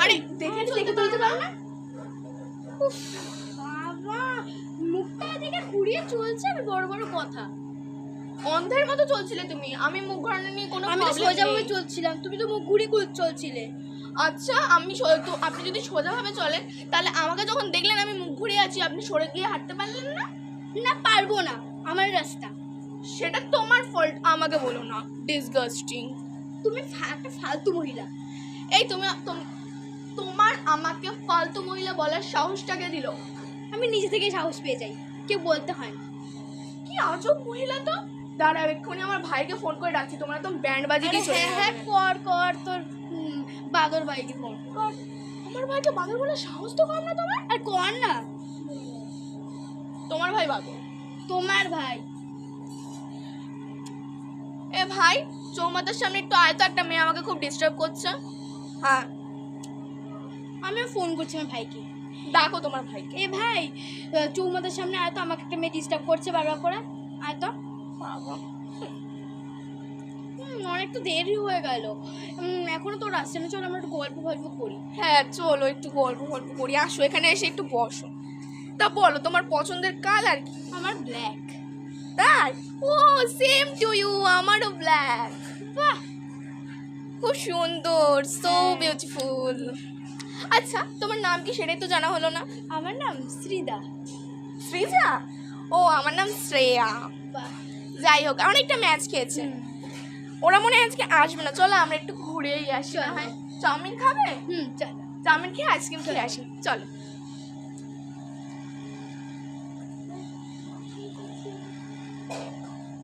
আরে দেখে তুলতে পারো না? উফ বাবা, মুখটা এদিকে ঘুরিয়ে চলছে আর বড় বড় কথা। অন্ধের মতো চলছিলে তুমি। আমি মুখ ঘোরানো নিয়ে কোনো আমি তো প্রবলেম সোজাভাবে নেই। চলছিলাম, তুমি তো মুখ ঘুরিয়ে চলছিলে। আচ্ছা তো আপনি যদি সোজাভাবে চলেন তাহলে আমাকে যখন দেখলেন আমি মুখ ঘুরিয়ে আছি আপনি সরে গিয়ে হাঁটতে পারলেন না? না পারবো না, আমার রাস্তা। সেটা তোমার ফল্ট, আমাকে বলো না। ডিসগাস্টিং। তুমি একটা ফালতু মহিলা। এই তোমার আমাকে ফালতু মহিলা বলার সাহসটাকে দিল? আমি নিজে থেকেই সাহস পেয়ে যাই, কেউ বলতে হয় না। কি আজব মহিলা তো। দাঁড়াও, এক্ষুনি আমার ভাইকে ফোন করে ডাকছি। তোমরা তো ব্যান্ড বাজিয়ে দিয়ে চলে হ্যাঁ কর তোর বাদর ভাইকে ফোন কর। আমার ভাইকে বাদর বলে সাহস তো কম না তোমার? আর কর না। তোমার ভাই বাদর? তোমার ভাই। এ ভাই, চৌমাথার সামনে একটু আয় তো, একটা মেয়ে আমাকে খুব ডিস্টার্ব করছে। হ্যাঁ, আমিও ফোন করছি আমার ভাইকে। ডাকো তোমার ভাইকে। এ ভাই, চৌমাথার সামনে আয় তো, আমাকে একটা মেয়ে ডিস্টার্ব করছে বারবার করে, আয় তো। অনেক তো দেরি হয়ে গেল, এখনো তো রাস্তা না, চল আমরা একটু গল্প করি। হ্যাঁ চলো, একটু গল্প করি। আসো এখানে এসে একটু বসো। তা বলো তোমার পছন্দের কালার কি? আমার ব্ল্যাক। তাই? ও সেম টু ইউ, আমারও ব্ল্যাক। বাহ, খুব সুন্দর, সো বিউটিফুল। আচ্ছা তোমার নাম কি সেটাই তো জানা হলো না। আমার নাম শ্রীদা। সৃজা? ও আমার নাম শ্রেয়া। বাহ। যাই হোক, অনেকটা ম্যাচ খেয়েছে। ওরা মনে হয় আজকে আসবে না, চলো আমরা একটু ঘুরেই আসি। চলো। হ্যাঁ, চাউমিন খাবে? চল। চাউমিন খেয়ে আইসক্রিম খেয়ে আসি, চলো।